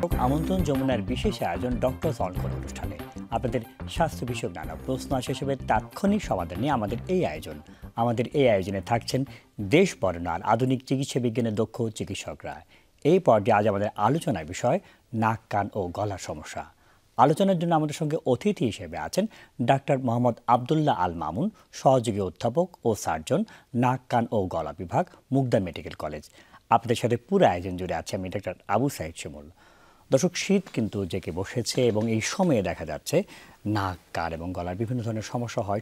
আমন্ত্রণ যমুনার বিশেষ আয়োজন ডক্টরস অন কল অনুষ্ঠানে আপনাদের স্বাস্থ্য বিষয়ক নানা প্রশ্ন আসে হিসেবে তাৎক্ষণিক সমাধান নিয়ে আমাদের এই আয়োজনে থাকছেন দেশ বর্ণনার আধুনিক চিকিৎসা বিজ্ঞানের দক্ষ চিকিৎসকরা। এই পর্যায়ে আজ আমাদের আলোচনার বিষয় নাক, কান ও গলার সমস্যা। আলোচনার জন্য আমাদের সঙ্গে অতিথি হিসেবে আছেন ডাক্তার মোহাম্মদ আবদুল্লাহ আল মামুন, সহযোগী অধ্যাপক ও সার্জন, নাক, কান ও গলা বিভাগ, মুগদা মেডিকেল কলেজ। আপনাদের সাথে পুরো আয়োজন জুড়ে আছে আমি ডাক্তার আবু সাইদ শিমুল। দর্শক, শীত কিন্তু জেঁকে বসেছে এবং এই সময়ে দেখা যাচ্ছে নাক, কান এবং গলার বিভিন্ন ধরনের সমস্যা হয়।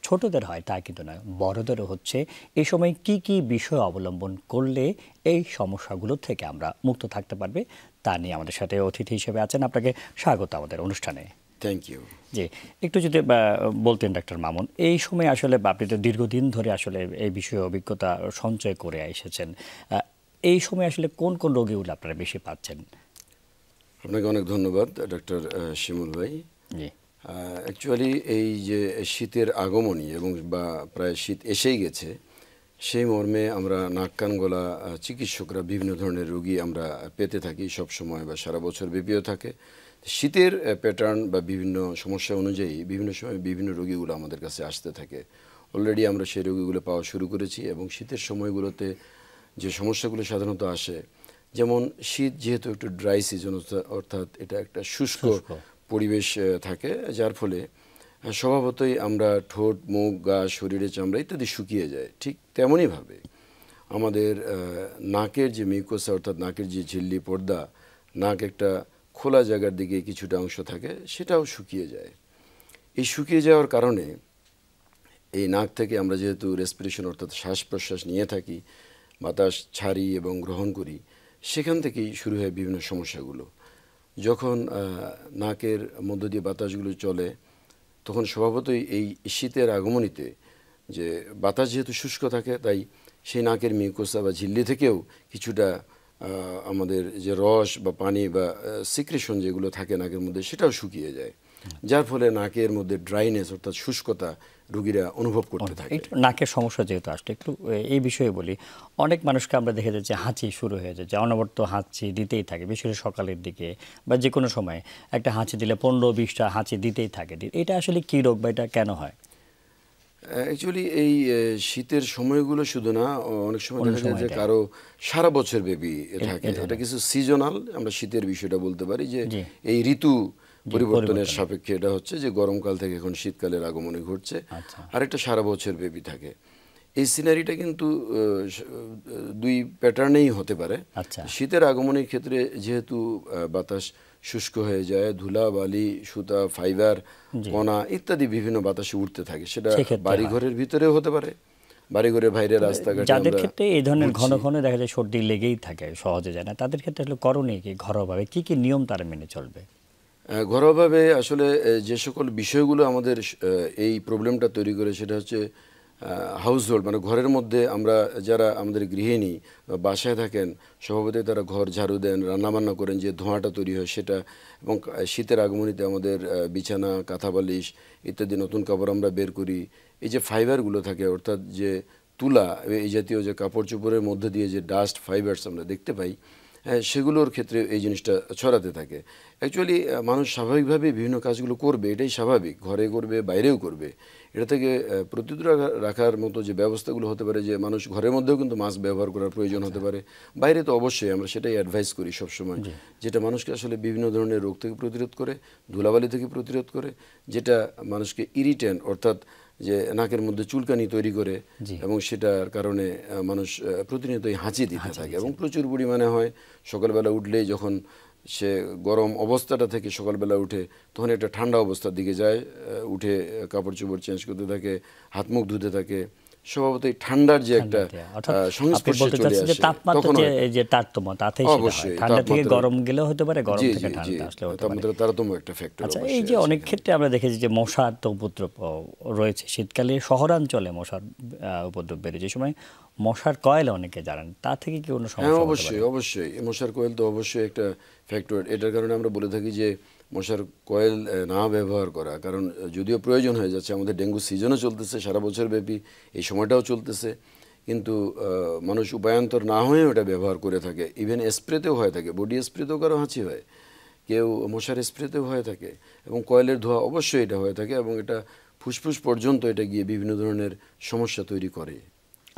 ছোটদের হয় তা কিন্তু নয়, বড়দেরও হচ্ছে। এই সময় কি কি বিষয় অবলম্বন করলে এই সমস্যাগুলো থেকে আমরা মুক্ত থাকতে পারবে তা নিয়ে আমাদের সাথে অতিথি হিসেবে আছেন। আপনাকে স্বাগত আমাদের অনুষ্ঠানে। Thank you. জি, একটু যদি বলতেন ডাক্তার মামুন, এই সময় আসলে আপনি তো দীর্ঘদিন ধরে আসলে এই বিষয়ে অভিজ্ঞতা সঞ্চয় করে এসেছেন, এই সময় আসলে কোন কোন রোগীগুলো আপনারা বেশি পাচ্ছেন? আপনাকে অনেক ধন্যবাদ ডক্টর শিমুল ভাই। জি, অ্যাকচুয়ালি এই যে শীতের আগমনী এবং বা প্রায় শীত এসেই গেছে, সেই মর্মে আমরা নাক, কান, গলা চিকিৎসকরা বিভিন্ন ধরনের রোগী আমরা পেতে থাকি সব সময় বা সারা বছর ব্যাপীও থাকে। শীতের প্যাটার্ন বা বিভিন্ন সমস্যা অনুযায়ী বিভিন্ন সময় বিভিন্ন রোগীগুলো আমাদের কাছে আসতে থাকে। অলরেডি আমরা সেই রোগীগুলো পাওয়া শুরু করেছি এবং শীতের সময়গুলোতে যে সমস্যাগুলো সাধারণত আসে, যেমন শীত যেহেতু একটু ড্রাই সিজন, অর্থাৎ এটা একটা শুষ্ক পরিবেশ থাকে, যার ফলে স্বভাবতই আমরা ঠোঁট, মুখ, গা, শরীরের চামড়া ইত্যাদি শুকিয়ে যায়। ঠিক তেমনইভাবে আমাদের নাকের যে মিউকোসা, অর্থাৎ নাকের যে ঝিল্লি পর্দা, নাক একটা খোলা জায়গার দিকে কিছুটা অংশ থাকে, সেটাও শুকিয়ে যায়। এই শুকিয়ে যাওয়ার কারণে এই নাক থেকে আমরা যেহেতু রেসপিরেশন অর্থাৎ শ্বাস প্রশ্বাস নিয়ে থাকি, বাতাস ছাড়ি এবং গ্রহণ করি, সেখান থেকেই শুরু হয় বিভিন্ন সমস্যাগুলো। যখন নাকের মধ্য দিয়ে বাতাসগুলো চলে, তখন স্বভাবতই এই শীতের আগমনীতে যে বাতাস যেহেতু শুষ্ক থাকে, তাই সেই নাকের মিউকোসা বা ঝিল্লি থেকেও কিছুটা আমাদের যে রস বা পানি বা সিক্রেশন যেগুলো থাকে নাকের মধ্যে, সেটাও শুকিয়ে যায়, যার ফলে নাকের মধ্যে ড্রাইনেস অর্থাৎ শুষ্কতা রোগীরা অনুভব করতে থাকে। একটু নাকের সমস্যা যেহেতু আসলে একটু এই বিষয়ে বলি। অনেক মানুষকে আমরা দেখে যাচ্ছি হাঁচি শুরু হয়ে যায়, যে অনবরত হাঁচি দিতেই থাকে, বিশেষ করে সকালের দিকে বা যে কোনো সময় একটা হাঁচি দিলে 15-20টা হাঁচি দিতেই থাকে। এটা আসলে কী রোগ বা এটা কেন হয়? অ্যাকচুয়ালি এই শীতের সময়গুলো শুধু না, অনেক সময় দেখা যায় যে কারো সারা বছর ব্যাপী থাকে। এটা কিছু সিজনাল, আমরা শীতের বিষয়টা বলতে পারি যে এই ঋতু পরিবর্তনের সাপেক্ষে এটা হচ্ছে যে গরমকাল থেকে এখন শীতকালের আগমনে ঘটছে, আর একটা সারা বছর ব্যাপী থাকে। এই সিনারিটা কিন্তু দুই প্যাটার্নেই হতে পারে। শীতের আগমনের ক্ষেত্রে যেহেতু বাতাস শুষ্ক হয়ে যায়, ধুলা, বালি, সুতা, ফাইবার, কণা ইত্যাদি বিভিন্ন বাতাসে উঠতে থাকে, সেটা বাড়িঘরের ভিতরেও হতে পারে, বাড়িঘরের বাইরে রাস্তাঘাটে। যাদের ক্ষেত্রে এই ধরনের ঘন ঘন দেখা যায় সর্দি লেগেই থাকে, সহজে যায় না, তাদের ক্ষেত্রে আসলে করণীয় কি? ঘরোয়াভাবে কি কি নিয়ম তারা মেনে চলবে? ঘরোয়াভাবে আসলে যে সকল বিষয়গুলো আমাদের এই প্রবলেমটা তৈরি করে, সেটা হচ্ছে হাউসহোল্ড, মানে ঘরের মধ্যে আমরা যারা আমাদের গৃহিণী বা বাসায় থাকেন, স্বভাবতই তারা ঘর ঝাড়ু দেন, রান্নাবান্না করেন, যে ধোঁয়াটা তৈরি হয় সেটা। এবং শীতের আগমনীতে আমাদের বিছানা, কাঁথা বালিশ ইত্যাদি নতুন কাপড় আমরা বের করি। এই যে ফাইবারগুলো থাকে, অর্থাৎ যে তুলা এই জাতীয় যে কাপড় চোপড়ের মধ্যে দিয়ে যে ডাস্ট ফাইবারস আমরা দেখতে পাই, সেগুলোর ক্ষেত্রে এই জিনিসটা ছড়াতে থাকে। অ্যাকচুয়ালি মানুষ স্বাভাবিকভাবে বিভিন্ন কাজগুলো করবে, এটাই স্বাভাবিক, ঘরে করবে, বাইরেও করবে। এটা থেকে প্রতিরোধ রাখার মতো যে ব্যবস্থাগুলো হতে পারে, যে মানুষ ঘরের মধ্যেও কিন্তু মাস্ক ব্যবহার করার প্রয়োজন হতে পারে, বাইরে তো অবশ্যই আমরা সেটাই অ্যাডভাইস করি সবসময়, যেটা মানুষকে আসলে বিভিন্ন ধরনের রোগ থেকে প্রতিরোধ করে, ধুলাবালি থেকে প্রতিরোধ করে, যেটা মানুষকে ইরিটেন্ট অর্থাৎ যে নাকের মধ্যে চুলকানি তৈরি করে, এবং সেটার কারণে মানুষ প্রতিনিয়তই হাঁচি দিতে থাকে এবং প্রচুর পরিমাণে হয়। সকালবেলা উঠলেই যখন সে গরম অবস্থাটা থেকে সকালবেলা উঠে, তখন একটা ঠান্ডা অবস্থার দিকে যায়, উঠে কাপড় চোপড় চেঞ্জ করতে থাকে, হাত মুখ ধুতে থাকে, স্বভাবতই ঠান্ডার যে একটা সংস্পর্শে চলে আসে। তখন যে তারতম্য, তাতেই অবশ্যই ঠান্ডা থেকে গরম গেলেও হতে পারে, গরম থেকে ঠান্ডা আসলেও হতে পারে, তারতম্য একটা ফ্যাক্টর। আচ্ছা, এই যে অনেক ক্ষেত্রে আমরা দেখেছি যে মশার তো উপদ্রব রয়েছে শীতকালে, শহরাঞ্চলে মশার উপদ্রব বেড়ে, যে সময় মশার কয়েল অনেকে জানেন, তা থেকে কি কোনো সমস্যা? হ্যাঁ, অবশ্যই অবশ্যই মশার কয়েল তো অবশ্যই একটা ফ্যাক্টর। এটার কারণে আমরা বলে থাকি যে মশার কয়েল না ব্যবহার করা, কারণ যদিও প্রয়োজন হয়ে যাচ্ছে, আমাদের ডেঙ্গু সিজনও চলতেছে সারা বছর ব্যাপী, এই সময়টাও চলতেছে, কিন্তু মানুষ উপায়ান্তর না হয়ে ওটা ব্যবহার করে থাকে। ইভেন স্প্রেতেও হয়ে থাকে, বডি স্প্রেতেও কারো হাঁচি হয়, কেউ মশার স্প্রেতেও হয়ে থাকে, এবং কয়েলের ধোঁয়া অবশ্যই এটা হয়ে থাকে, এবং এটা ফুসফুস পর্যন্ত এটা গিয়ে বিভিন্ন ধরনের সমস্যা তৈরি করে।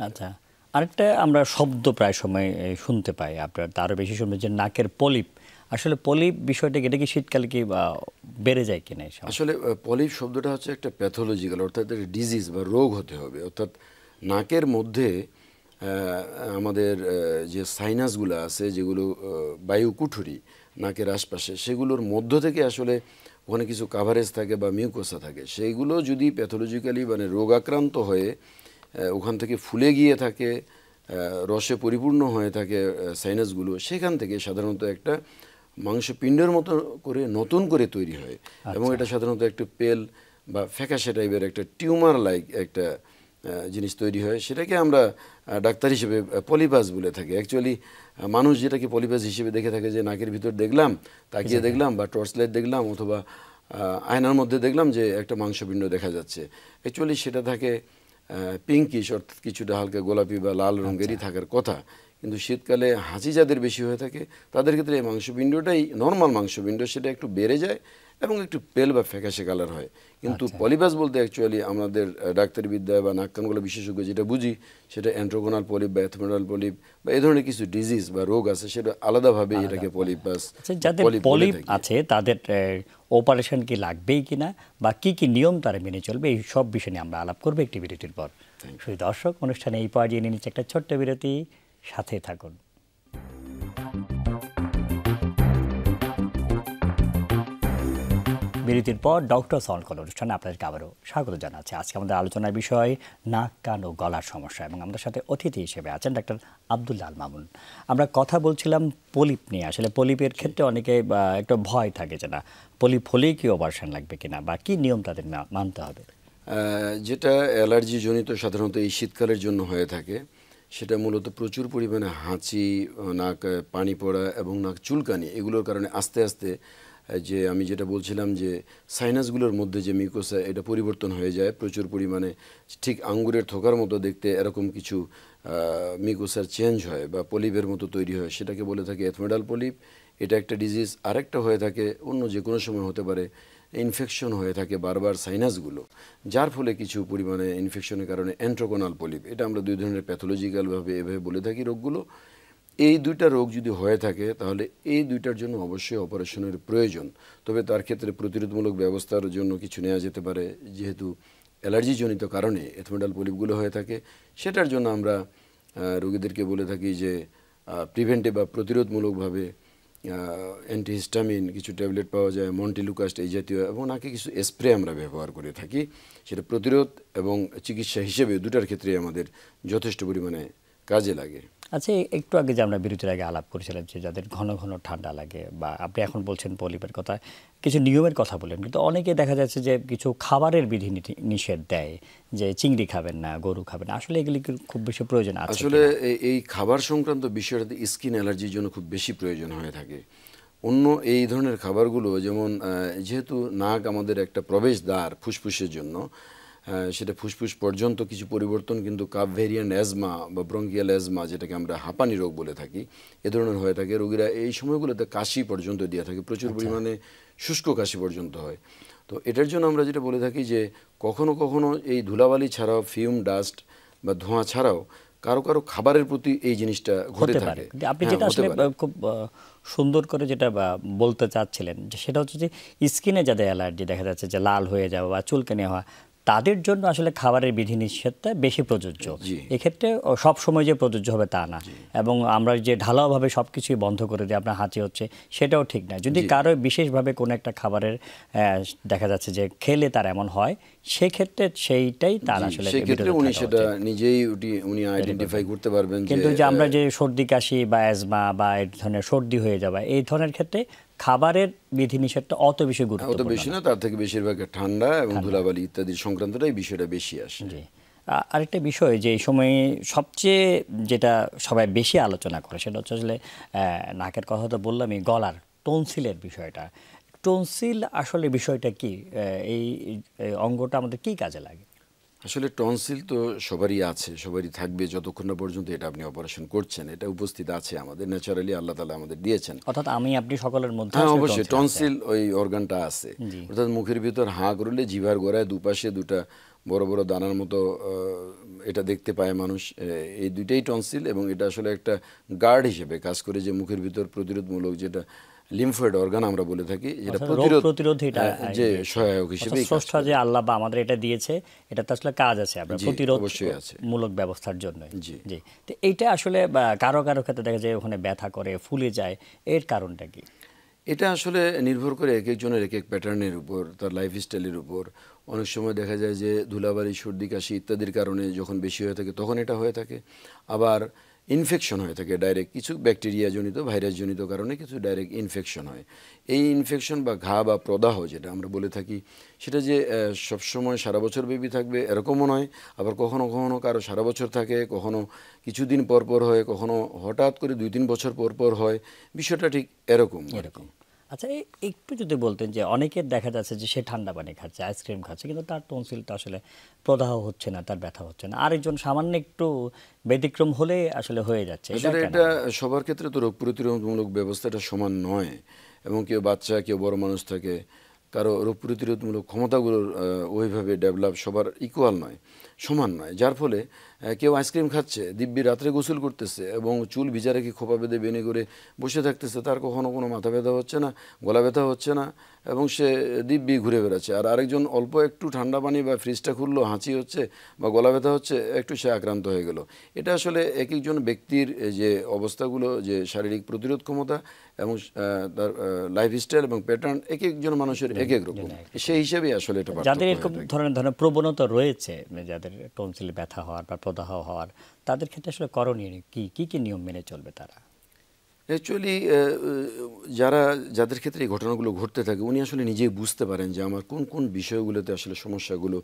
আচ্ছা, আরেকটা আমরা শব্দ প্রায় সময় শুনতে পাই আপনার, তারও বেশি শুনবে যে নাকের পলিপ। আসলে পলিপ বিষয়টা এটা কি শীতকালে কি বেড়ে যায় কিনা? আসলে পলিপ শব্দটা হচ্ছে একটা প্যাথোলজিক্যাল, অর্থাৎ একটা ডিজিজ বা রোগ হতে হবে। অর্থাৎ নাকের মধ্যে আমাদের যে সাইনাসগুলো আছে, যেগুলো বায়ু কুঠুরি নাকের আশপাশে, সেগুলোর মধ্য থেকে আসলে ওখানে কিছু কাভারেজ থাকে বা মিউকোসা থাকে, সেইগুলো যদি প্যাথোলজিক্যালি মানে রোগাক্রান্ত হয়ে ওখান থেকে ফুলে গিয়ে থাকে, রসে পরিপূর্ণ হয়ে থাকে সাইনাসগুলো, সেখান থেকে সাধারণত একটা মাংসপিণ্ডের মতো করে নতুন করে তৈরি হয়, এবং এটা সাধারণত একটু পেল বা ফ্যাকাশে টাইপের একটা টিউমার লাইক একটা জিনিস তৈরি হয়। সেটাকে আমরা ডাক্তার হিসেবে পলিপাস বলে থাকি। অ্যাকচুয়ালি মানুষ যেটাকে পলিপাস হিসেবে দেখে থাকে যে নাকের ভিতর দেখলাম, তাকিয়ে দেখলাম, বা টর্চ লাইট দেখলাম, অথবা আয়নার মধ্যে দেখলাম যে একটা মাংসপিণ্ড দেখা যাচ্ছে। অ্যাকচুয়ালি সেটা থাকে পিঙ্কিশ, অর্থাৎ কিছুটা হালকা গোলাপি বা লাল রঙেরই থাকার কথা। কিন্তু শীতকালে হাঁচি যাদের বেশি হয়ে থাকে তাদের ক্ষেত্রে এই মাংসপিণ্ডটাই নর্মাল মাংসপিণ্ড, সেটা একটু বেড়ে যায় এবং একটু পেল বা ফ্যাকাশে কালার হয়। কিন্তু পলিপাস বলতে অ্যাকচুয়ালি আমাদের ডাক্তারি বিদ্যায় বা নাক কান গলা বিশেষজ্ঞ যেটা বুঝি, সেটা অ্যান্ট্রোগোনাল পলিপ বা এথমেরাল পলিপ বা এই ধরনের কিছু ডিজিজ বা রোগ আছে, সেটা আলাদাভাবে এটাকে পলিপাস। যাদের পলিপ আছে তাদের অপারেশন কি লাগবেই কিনা, বা কি কি নিয়ম তারা মেনে চলবে, এই সব বিষয় নিয়ে আমরা আলাপ করবো একটি বিরতির পর। শুধু দর্শক, অনুষ্ঠানে এই পর্যায়ে নিয়ে নিচ্ছে একটা ছোট্ট বিরতি, সাথে থাকুন। বিরতির পর ডক্টর সাউন্ড কল অনুষ্ঠানে আপনাদেরকে আবারও স্বাগত জানাচ্ছি। আজকে আমাদের আলোচনার বিষয় নাক, কান ও গলার সমস্যা, এবং আমাদের সাথে অতিথি হিসেবে আছেন ডাক্তার আব্দুল্লাহ আল মামুন। আমরা কথা বলছিলাম পলিপ নিয়ে। আসলে পলিপের ক্ষেত্রে অনেকে একটা ভয় থাকে যে না পলিপ হলেই কি অপারেশন লাগবে কিনা, বা কি নিয়ম তাদের মানতে হবে? যেটা অ্যালার্জি জনিত সাধারণত এই শীতকালের জন্য হয়ে থাকে, সেটা মূলত প্রচুর পরিমাণে হাঁচি, নাক পানি পড়া এবং নাক চুলকানি, এগুলোর কারণে আস্তে আস্তে যে আমি যেটা বলছিলাম যে সাইনাসগুলোর মধ্যে যে মিউকোসা, এটা পরিবর্তন হয়ে যায় প্রচুর পরিমাণে, ঠিক আঙ্গুরের থোকার মতো দেখতে এরকম কিছু মিউকোসার চেঞ্জ হয় বা পলিপের মতো তৈরি হয়, সেটাকে বলে থাকে এথমেরাল পলিপ। এটা একটা ডিজিজ। আরেকটা হয়ে থাকে অন্য যে কোনো সময় হতে পারে, ইনফেকশন হয়ে থাকে বারবার সাইনাসগুলো, যার ফলে কিছু পরিমাণে ইনফেকশনের কারণে অ্যান্ট্রোগোনাল পলিপ। এটা আমরা দুই ধরনের প্যাথোলজিক্যালভাবে এভাবে বলে থাকি রোগগুলো। এই দুইটা রোগ যদি হয়ে থাকে তাহলে এই দুইটার জন্য অবশ্যই অপারেশনের প্রয়োজন। তবে তার ক্ষেত্রে প্রতিরোধমূলক ব্যবস্থার জন্য কিছু নেওয়া যেতে পারে, যেহেতু অ্যালার্জিজনিত কারণে এথমেরাল পলিপগুলো হয়ে থাকে। সেটার জন্য আমরা রোগীদেরকে বলে থাকি যে প্রিভেন্টিভ বা প্রতিরোধমূলকভাবে অ্যান্টিহিস্টামিন কিছু ট্যাবলেট পাওয়া যায়, মন্টিলুকাস্ট এই জাতীয়, এবং নাকি কিছু স্প্রে আমরা ব্যবহার করে থাকি। সেটা প্রতিরোধ এবং চিকিৎসা হিসেবে দুটার ক্ষেত্রে আমাদের যথেষ্ট পরিমাণে কাজে লাগে। আচ্ছা, একটু আগে যে আমরা বিরতির আগে আলাপ করেছিলাম যে যাদের ঘন ঘন ঠান্ডা লাগে, বা আপনি এখন বলছেন পলিপের কথা, কিছু নিয়মের কথা বলেন, কিন্তু অনেকে দেখা যাচ্ছে যে কিছু খাবারের বিধি নিষেধ দেয়, যে চিংড়ি খাবেন না, গরু খাবেন না। আসলে এগুলি খুব বেশি প্রয়োজন আছে? আসলে এই খাবার সংক্রান্ত বিষয়টাতে স্কিন অ্যালার্জির জন্য খুব বেশি প্রয়োজন হয়ে থাকে। অন্য এই ধরনের খাবারগুলো যেমন, যেহেতু নাক আমাদের একটা প্রবেশদ্বার ফুসফুসের জন্য, সেটা ফুসফুস পর্যন্ত কিছু পরিবর্তন কিন্তু কাপ ভেরিয়ান্ট অ্যাজমা বা ব্রঙ্কিয়াল অ্যাজমা, যেটাকে আমরা হাঁপানি রোগ বলে থাকি, এ ধরনের হয়ে থাকে। রোগীরা এই সময়গুলোতে কাশি পর্যন্ত দিয়ে থাকে, প্রচুর পরিমাণে শুষ্ক কাশি পর্যন্ত হয়। তো এটার জন্য আমরা যেটা বলে থাকি যে কখনো কখনো এই ধুলাবালি ছাড়াও, ফিউম ডাস্ট বা ধোঁয়া ছাড়াও কারো কারো খাবারের প্রতি এই জিনিসটা ঘটে থাকে। আপনি যেটা আসলে খুব সুন্দর করে যেটা বলতে চাচ্ছিলেন, সেটা হচ্ছে যে স্কিনে যাদের অ্যালার্জি দেখা যাচ্ছে যে লাল হয়ে যাওয়া বা চুলকানি হওয়া, তাদের জন্য আসলে খাবারের বিধিনিষেধটা বেশি প্রযোজ্য। এক্ষেত্রে সব সময় যে প্রযোজ্য হবে তা না, এবং আমরা যে ঢালাওভাবে সব কিছুই বন্ধ করে দিয়ে আপনার হাঁচি হচ্ছে সেটাও ঠিক না। যদি কারো বিশেষভাবে কোনো একটা খাবারের দেখা যাচ্ছে যে খেলে তার এমন হয়, সেক্ষেত্রে সেইটাই তার আসলে সেক্ষেত্রে উনি সেটা নিজেই উনি আইডেন্টিফাই করতে পারবেন। কিন্তু যে আমরা যে সর্দি কাশি বা অ্যাজমা বা এই ধরনের সর্দি হয়ে যাওয়া, এই ধরনের ক্ষেত্রে খাবারের বিধিনিষেধটা অত বেশি গুরুত্বপূর্ণ, অত বেশি না, তার থেকে বেশিরভাগ ঠান্ডা এবং ধুলাবালি ইত্যাদি সংক্রান্তটাই বিষয়টা বেশি আসে। আরেকটা বিষয় যে এই সময়ে সবচেয়ে যেটা সবাই বেশি আলোচনা করে, সেটা হচ্ছে আসলে নাকের কথা তো বললামই, গলার টনসিলের বিষয়টা। টনসিল আসলে বিষয়টা কি? এই অঙ্গটা আমাদের কি কাজে লাগে? আসলে টনসিল তো সবারই আছে, সবারই থাকবে যতক্ষণ না পর্যন্ত এটা আপনি অপারেশন করছেন। এটা উপস্থিত আছে আমাদের, ন্যাচারালি আল্লাহ তাআলা আমাদের দিয়েছেন। অর্থাৎ আমি আপনি সকলের মধ্যে হ্যাঁ, আসলে অবশ্যই টনসিল আছে। টনসিল ওই অর্গানটা আছে। জি। অর্থাৎ মুখের ভিতর হাঁ করলে জিহ্বার গোড়ায় দুপাশে দুটা বড় বড় দানার মতো এটা দেখতে পায় মানুষ। এই দুইটাই টনসিল, এবং এটা আসলে একটা গার্ড হিসেবে কাজ করে, যে মুখের ভিতর প্রতিরোধমূলক যেটা লিম্ফয়েড অর্গান আমরা বলে থাকি, যেটা অর্থাৎ রোগ প্রতিরোধ এটা যে দিয়েছে। সহায়ক অর্থাৎ হিসেবে স্রষ্টা যে আল্লাহ বা আমাদের এটা দিয়েছে, এটা তো আসলে কাজ আছে আপনার জি, প্রতিরোধ অবশ্যই আছে। মূলক ব্যবস্থার জন্য। জি। জি। তো এইটা আসলে কারো কারো ক্ষেত্রে দেখা যায় ওখানে ব্যথা করে, ফুলে যায়, এর কারণটা কি? এটা আসলে নির্ভর করে এক একজনের এক এক প্যাটার্নের উপর, তার লাইফস্টাইলের উপর। অনেক সময় দেখা যায় যে ধুলাবালি, সর্দি, কাশি ইত্যাদির কারণে যখন বেশি হয়ে থাকে তখন এটা হয়ে থাকে। আবার ইনফেকশন হয়ে থাকে ডাইরেক্ট, কিছু ব্যাকটেরিয়া জনিত, ভাইরাস জনিত কারণে কিছু ডাইরেক্ট ইনফেকশন হয়। এই ইনফেকশন বা ঘা বা প্রদাহ যেটা আমরা বলে থাকি, সেটা যে সবসময় সারা বছর ব্যাপী থাকবে এরকমও নয়। আবার কখনো কখনো কারো সারা বছর থাকে, কখনো কিছুদিন পর পর হয়, কখনো হঠাৎ করে 2-3 বছর পর পর হয়। বিষয়টা ঠিক এরকম আর কি। এরকম। আচ্ছা, একটু যদি বলতেন যে অনেকের দেখা যাচ্ছে যে সে ঠান্ডা পানি খাচ্ছে, আইসক্রিম খাচ্ছে, কিন্তু তার টনসিলটা আসলে প্রদাহ হচ্ছে না, তার ব্যথা হচ্ছে না। আরেকজন সামান্য একটু ব্যতিক্রম হলে আসলে হয়ে যাচ্ছে, এটা আসলে কেন? এটা সবার ক্ষেত্রে তো রোগ প্রতিরোধমূলক ব্যবস্থাটা সমান নয়, এবং কেউ বাচ্চা, কেউ বড় মানুষ থাকে, কারো রোগ প্রতিরোধমূলক ক্ষমতাগুলোর ওইভাবে ডেভেলপ সবার ইকুয়াল নয়, সমান নয়। যার ফলে কেউ আইসক্রিম খাচ্ছে, দিব্যি রাত্রে গোসল করতেছে এবং চুল ভিজা রেখে খোপা বেঁধে বেনে করে বসে থাকতেছে, তার কখনো কোনো মাথা ব্যথা হচ্ছে না, গলা ব্যথা হচ্ছে না, এবং সে দিব্যি ঘুরে বেড়াচ্ছে। আর আরেকজন অল্প একটু ঠান্ডা পানি বা ফ্রিজটা খুললো, হাঁচি হচ্ছে বা গলা ব্যথা হচ্ছে, একটু সে আক্রান্ত হয়ে গেল। এটা আসলে এক একজন ব্যক্তির যে অবস্থাগুলো, যে শারীরিক প্রতিরোধ ক্ষমতা এবং তার লাইফস্টাইল এবং প্যাটার্ন, এক একজন মানুষের এক এক রকম, সেই হিসেবেই আসলে এটা যাদের পার্থক্য এরকম হয়ে থাকে। ধরনের প্রবণতা রয়েছে, যাদের টনসিল ব্যথা হওয়ার বা প্রদাহ হওয়ার, তাদের ক্ষেত্রে আসলে করণীয় কি কি কি নিয়ম মেনে চলবে তারা? অ্যাকচুয়ালি যাদের ক্ষেত্রে এই ঘটনাগুলো ঘটতে থাকে, উনি আসলে নিজেই বুঝতে পারেন যে আমার কোন কোন বিষয়গুলোতে আসলে সমস্যাগুলো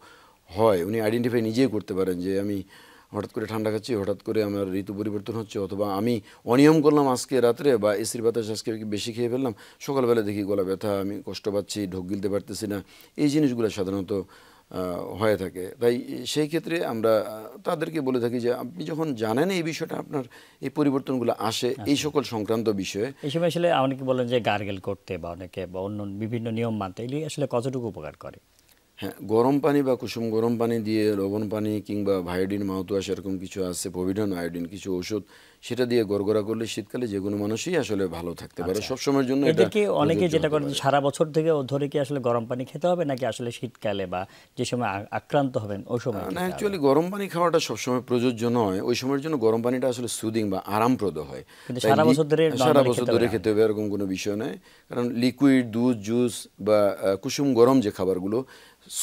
হয়। উনি আইডেন্টিফাই নিজেই করতে পারেন যে আমি হঠাৎ করে ঠান্ডা খাচ্ছি, হঠাৎ করে আমার ঋতু পরিবর্তন হচ্ছে, অথবা আমি অনিয়ম করলাম আজকে রাত্রে, বা এসির বাতাস আজকে বেশি খেয়ে ফেললাম, সকালবেলা দেখি গলা ব্যথা, আমি কষ্ট পাচ্ছি, ঢোক গিলতে পারতেছি না। এই জিনিসগুলো সাধারণত হয়ে থাকে। তাই সেই ক্ষেত্রে আমরা তাদেরকে বলে থাকি যে আপনি যখন জানেন এই বিষয়টা, আপনার এই পরিবর্তনগুলো আসে এই সকল সংক্রান্ত বিষয়ে, এই সময় আসলে অনেকে বলেন যে গার্গেল করতে, বা অনেকে বা অন্য বিভিন্ন নিয়ম মানতে, এগুলি আসলে কতটুকু উপকার করে? হ্যাঁ, গরম পানি বা কুসুম গরম পানি দিয়ে, লবণ পানি কিংবা ভায়োডিন মাউথওয়াশ এরকম কিছু আছে, পভিডন আয়োডিন কিছু ওষুধ, সেটা দিয়ে গড়গড়া করলে শীতকালে যে কোনো মানুষই আসলে ভালো থাকতে পারে সবসময়ের জন্য। এটা এদেরকে অনেকে প্রযোজ্য যেটা হতে করেন পারে। সারা বছর থেকে ধরে কি আসলে গরম পানি খেতে হবে, নাকি আসলে শীতকালে বা যে সময় আক্রান্ত হবেন ওই সময় না, খেতে হবে? অ্যাকচুয়ালি গরম পানি খাওয়াটা সবসময় প্রযোজ্য নয়। ওই সময়ের জন্য গরম পানিটা আসলে সুদিং বা আরামপ্রদ হয়। কিন্তু তাই সারা বছর ধরে সারা normally বছর খেতে ধরে হবে খেতে হবে এরকম কোনো বিষয় নয়। কারণ লিকুইড, দুধ, জুস বা কুসুম গরম যে খাবারগুলো,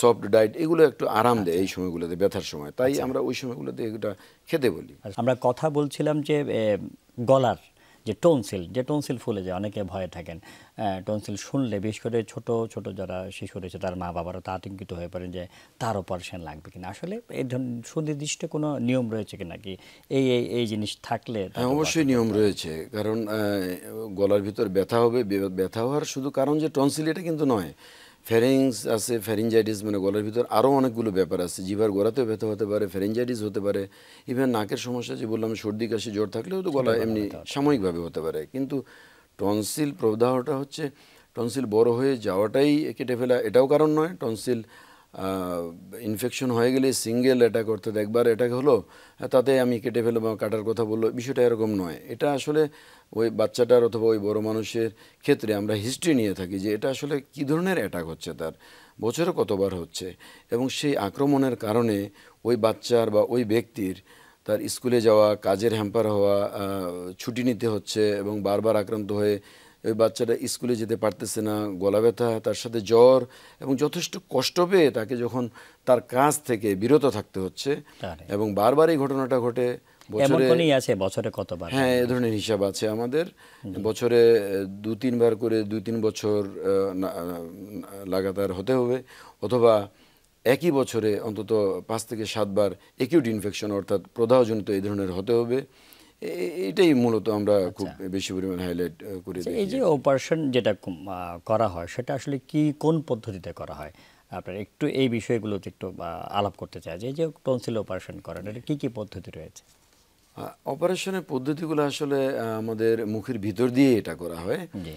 সফট ডায়েট, এগুলো একটু আরাম দেয় এই সময়গুলোতে, ব্যথার সময়। তাই আমরা ওই সময়গুলোতে এটা খেতে বলি। আমরা কথা বলছিলাম যে গলার যে টনসিল ফুলে যায়, অনেকে ভয়ে থাকেন। টনসিল শুনলে, বিশেষ করে ছোট ছোট যারা শিশু রয়েছে, তার মা বাবারা তো আতঙ্কিত হয়ে পড়েন যে তার অপারেশন লাগবে কিনা। আসলে এই ধরনের সুনির্দিষ্ট কোনো নিয়ম রয়েছে কিনা, কি এই এই এই জিনিস থাকলে হ্যাঁ, অবশ্যই নিয়ম রয়েছে। কারণ গলার ভিতর ব্যথা হবে, ব্যথা হওয়ার শুধু কারণ যে টনসিল এটা কিন্তু নয়। ফ্যারিংস আছে, ফ্যারিঞ্জাইটিস, মানে গলার ভিতর আরও অনেকগুলো ব্যাপার আছে। জিভার গোড়াতেও ব্যথা হতে পারে, ফ্যারিঞ্জাইটিস হতে পারে, ইভেন নাকের সমস্যা যে বললাম, সর্দি কাশি জ্বর থাকলেও তো গলা এমনি সাময়িকভাবে হতে পারে। কিন্তু টনসিল প্রদাহটা হচ্ছে, টনসিল বড় হয়ে যাওয়াটাই কেটে ফেলা এটাও কারণ নয়। টনসিল ইনফেকশন হয়ে গেলে সিঙ্গেল অ্যাটাক, অর্থাৎ একবার অ্যাটাক হলো তাতে আমি কেটে ফেলবো বা কাটার কথা বললো, বিষয়টা এরকম নয়। এটা আসলে ওই বাচ্চাটার অথবা ওই বড় মানুষের ক্ষেত্রে আমরা হিস্ট্রি নিয়ে থাকি যে এটা আসলে কী ধরনের অ্যাটাক হচ্ছে, তার বছরে কতবার হচ্ছে, এবং সেই আক্রমণের কারণে ওই বাচ্চার বা ওই ব্যক্তির তার স্কুলে যাওয়া, কাজের হ্যাম্পার হওয়া, ছুটি নিতে হচ্ছে, এবং বারবার আক্রান্ত হয়ে ওই বাচ্চাটা স্কুলে যেতে পারতেছে না, গলা ব্যথা, তার সাথে জ্বর, এবং যথেষ্ট কষ্ট পেয়ে তাকে যখন তার কাজ থেকে বিরত থাকতে হচ্ছে, এবং বারবার এই ঘটনাটা ঘটে। এমন কোনই আছে বছরে কতবার? হ্যাঁ, এ ধরনের হিসাব আছে আমাদের। বছরে 2-3 বার করে 2-3 বছর লাগাতার হতে হবে, অথবা একই বছরে অন্তত 5 থেকে 7 বার অ্যাকিউট ইনফেকশন, অর্থাৎ প্রদাহজনিত এই ধরনের হতে হবে। এটাই মূলত আমরা খুব বেশি পরিমাণ হাইলাইট করে দেখি। এই যে অপারেশন যেটা করা হয়, সেটা আসলে কি কোন পদ্ধতিতে করা হয়? আপনার একটু এই বিষয়গুলোতে একটু আলাপ করতে চাই যে টনসিল অপারেশন করেন এটা কি কি পদ্ধতি রয়েছে? অপারেশনের পদ্ধতিগুলো আসলে আমাদের মুখের ভিতর দিয়ে এটা করা হয়। জি।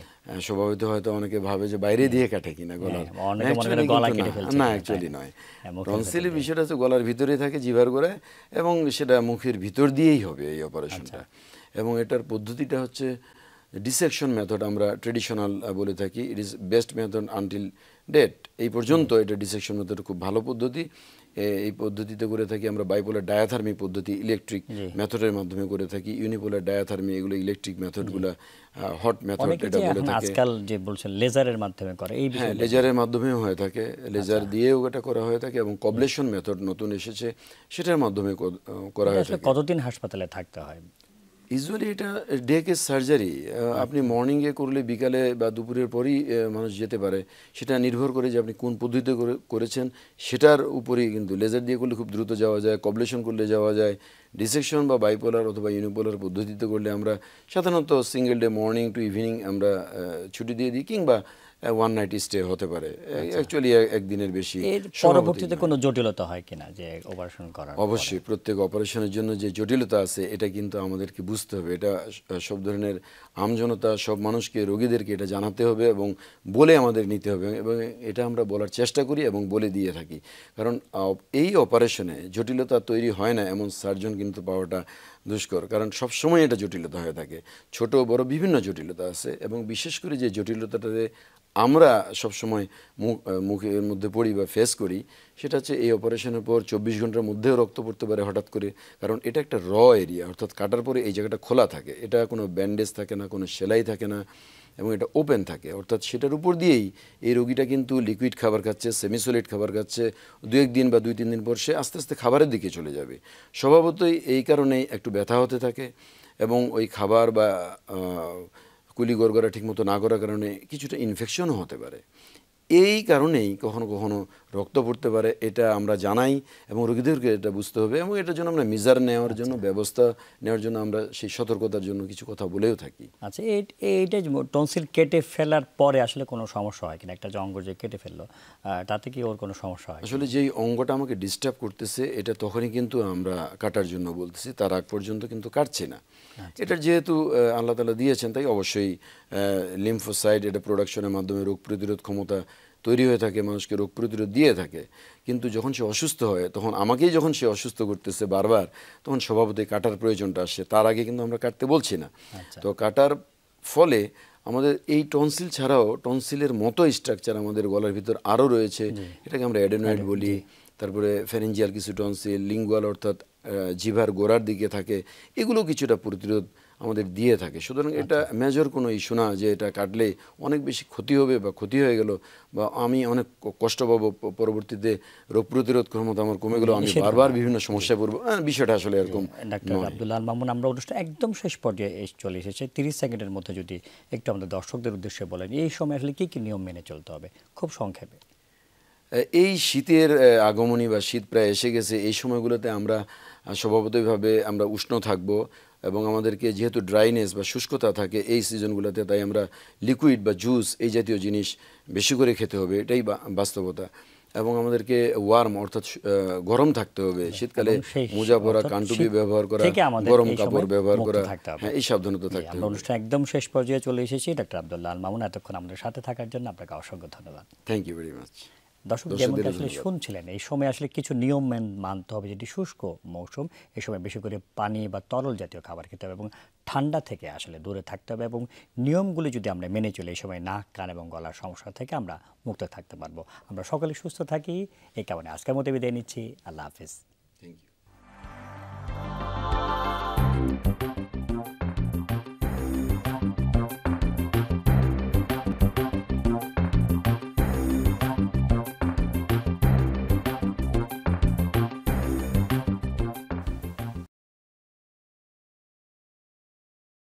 স্বভাবত হয়তো অনেকে ভাবে যে বাইরে দিয়ে কাটে কিনা গলার, অনেকে মনে করে গলা কেটে ফেলছে না কিনা, অ্যাকচুয়ালি তাই না? নয়। মুখের টনসিলের ভেতর বিষয়টা হচ্ছে গলার ভিতরে থাকে, জিভার গোড়ায়, এবং সেটা মুখের ভিতর দিয়েই হবে এই অপারেশনটা। এবং এটার পদ্ধতিটা হচ্ছে ডিসেকশন মেথড, আমরা ট্রেডিশনাল বলে থাকি। It is best method until date. এই পর্যন্ত এটা ডিসেকশন মেথড খুব ভালো পদ্ধতি। এই পদ্ধতিতে করে থাকি আমরা বাইপোলার ডায়াথার্মি পদ্ধতি ইলেকট্রিক মেথডের মাধ্যমে করে থাকি, ইউনিপোলার ডায়াথার্মি এগুলো ইলেকট্রিক মেথডগুলো, হট মেথড অনেকে এটা যে বলে এখন থাকে। আজকাল যে বলছেন লেজারের মাধ্যমে করে এই হ্যাঁ, বিষয়টা লেজারের মাধ্যমেও হয়ে থাকে, লেজার দিয়েও এটা করা হয়ে থাকে, এবং কবলেশন মেথড নতুন এসেছে, সেটার মাধ্যমে করা এটা হয়ে আসলে থাকে। কতদিন হাসপাতালে থাকতে হয়? ইউজুয়ালি এটা ডে কেস সার্জারি। আপনি মর্নিংয়ে করলে বিকালে বা দুপুরের পরই মানুষ যেতে পারে। সেটা নির্ভর করে যে আপনি কোন পদ্ধতিতে করেছেন সেটার উপরেই। কিন্তু লেজার দিয়ে করলে খুব দ্রুত যাওয়া যায়, কবলেশন করলে যাওয়া যায়। ডিসেকশন বা বাইপোলার অথবা ইউনিপোলার পদ্ধতিতে করলে আমরা সাধারণত single day morning to evening আমরা ছুটি দিয়ে দিই, কিংবা ওয়ান নাইট স্টে হতে পারে। অ্যাকচুয়ালি একদিনের বেশি এর স্বভাবতই পরবর্তীতে নয়। কোনো জটিলতা হয় কিনা যে অপারেশন করার পরে? অবশ্যই প্রত্যেক অপারেশনের জন্য যে জটিলতা আছে এটা কিন্তু আমাদেরকে বুঝতে হবে। এটা সব ধরনের আমজনতা, সব মানুষকে, রোগীদেরকে এটা জানাতে হবে এবং বলে আমাদের নিতে হবে, এবং এটা আমরা বলার চেষ্টা করি এবং বলে দিয়ে থাকি। কারণ এই অপারেশনে জটিলতা তৈরি হয় না এমন সার্জন কিন্তু পাওয়াটা দুষ্কর, কারণ সবসময় এটা জটিলতা হয়ে থাকে। ছোট বড় বিভিন্ন জটিলতা আছে, এবং বিশেষ করে যে জটিলতাটাতে আমরা সবসময় মুখের মধ্যে পড়ি বা ফেস করি, সেটা হচ্ছে এই অপারেশনের পর 24 ঘন্টার মধ্যেও রক্ত পড়তে পারে হঠাৎ করে। কারণ এটা একটা এরিয়া, অর্থাৎ কাটার পরে এই জায়গাটা খোলা থাকে, এটা কোনো ব্যান্ডেজ থাকে না, কোনো সেলাই থাকে না, এবং এটা ওপেন থাকে। অর্থাৎ সেটার উপর দিয়েই এই রোগীটা কিন্তু লিকুইড খাবার খাচ্ছে, সেমিসলিড খাবার খাচ্ছে। 2-1 দিন বা 2-3 দিন পর সে আস্তে আস্তে খাবারের দিকে চলে যাবে। স্বভাবতই এই কারণেই একটু ব্যথা হতে থাকে, এবং ওই খাবার বা কুলি গড়গড়া ঠিকমতো না করার কারণে কিছুটা ইনফেকশনও হতে পারে। এই কারণেই কখনো কখনো রক্ত পড়তে পারে, এটা আমরা জানাই, এবং রোগীদেরকে এটা বুঝতে হবে, এবং এটার জন্য আমরা মেজার নেওয়ার জন্য, ব্যবস্থা নেওয়ার জন্য আমরা সেই সতর্কতার জন্য কিছু কথা বলেও থাকি। আচ্ছা, এইটা টনসিল কেটে ফেলার পরে আসলে কোনো সমস্যা হয় কিনা? একটা যে অঙ্গ যে কেটে ফেললো তাতে কি ওর কোনো সমস্যা হয়? আসলে যেই অঙ্গটা আমাকে ডিস্টার্ব করতেছে এটা তখনই কিন্তু আমরা কাটার জন্য বলতেছি, তার আগ পর্যন্ত কিন্তু কাটছি না। এটা যেহেতু আল্লাহ তাআলা দিয়েছেন, তাই অবশ্যই লিম্ফোসাইট এটা প্রোডাকশনের মাধ্যমে রোগ প্রতিরোধ ক্ষমতা তৈরি হয়ে থাকে, মানুষকে রোগ প্রতিরোধ দিয়ে থাকে। কিন্তু যখন সে অসুস্থ হয়, তখন আমাকেই যখন সে অসুস্থ করতেছে বারবার, তখন স্বভাবতই কাটার প্রয়োজনটা আসে। তার আগে কিন্তু আমরা কাটতে বলছি না। তো কাটার ফলে আমাদের এই টনসিল ছাড়াও টনসিলের মতো স্ট্রাকচার আমাদের গলার ভিতর আরও রয়েছে, এটাকে আমরা অ্যাডেনয়েড বলি। তারপরে ফ্যারিঞ্জিয়াল কিছু টনসিল, লিঙ্গুয়াল অর্থাৎ জিভার গোড়ার দিকে থাকে, এগুলো কিছুটা প্রতিরোধ আমাদের দিয়ে থাকে। সুতরাং এটা মেজর কোনো ইস্যু না যে এটা কাটলে অনেক বেশি ক্ষতি হবে বা ক্ষতি হয়ে গেল, বা আমি অনেক কষ্ট পাবো, পরবর্তীতে রোগ প্রতিরোধ ক্ষমতা আমার কমে গেল, আমি বারবার বিভিন্ন সমস্যায় পড়বো। বিষয়টা আসলে এরকম ডাক্তার আব্দুল আল মামুন, আমরা অনুষ্ঠান একদম শেষ পর্যায়ে চলে এসেছে। 30 সেকেন্ডের মধ্যে যদি একটু আমাদের দর্শকদের উদ্দেশ্যে বলেন এই সময় আসলে কি কি নিয়ম মেনে চলতে হবে খুব সংক্ষেপে? এই শীতের আগমনী বা শীত প্রায় এসে গেছে, এই সময়গুলোতে আমরা স্বভাবতইভাবে আমরা উষ্ণ থাকব, এবং আমাদেরকে যেহেতু ড্রাইনেস বা শুষ্কতা থাকে এই সিজনগুলোতে, তাই আমরা লিকুইড বা জুস এই জাতীয় জিনিস বেশি করে খেতে হবে, এটাই বাস্তবতা। এবং আমাদেরকে ওয়ার্ম অর্থাৎ গরম থাকতে হবে। শীতকালে মোজা পরা, কানটুপি ব্যবহার করা, গরম কাপড় ব্যবহার করা, হ্যাঁ, এই সাবধানতা থাকতে হবে। আমরা অনুষ্ঠান একদম শেষ পর্যায়ে চলে এসেছি। ডাক্তার আব্দুল আল মামুন, এতক্ষণ আমাদের সাথে থাকার জন্য আপনাকে অসংখ্য ধন্যবাদ। Thank you very much. দর্শক, যেমন আসলে শুনছিলেন, এই সময় আসলে কিছু নিয়ম মানতে হবে। যেটি শুষ্ক মৌসুম, এই সময় বেশি করে পানি বা তরল জাতীয় খাবার খেতে হবে, এবং ঠান্ডা থেকে আসলে দূরে থাকতে হবে, এবং নিয়মগুলি যদি আমরা মেনে চলি, এই সময় নাক, কান এবং গলার সমস্যা থেকে আমরা মুক্ত থাকতে পারবো। আমরা সকলে সুস্থ থাকি, এই কারণে আজকের মতো বিদায় নিচ্ছি। আল্লাহ হাফিজ। Thank you.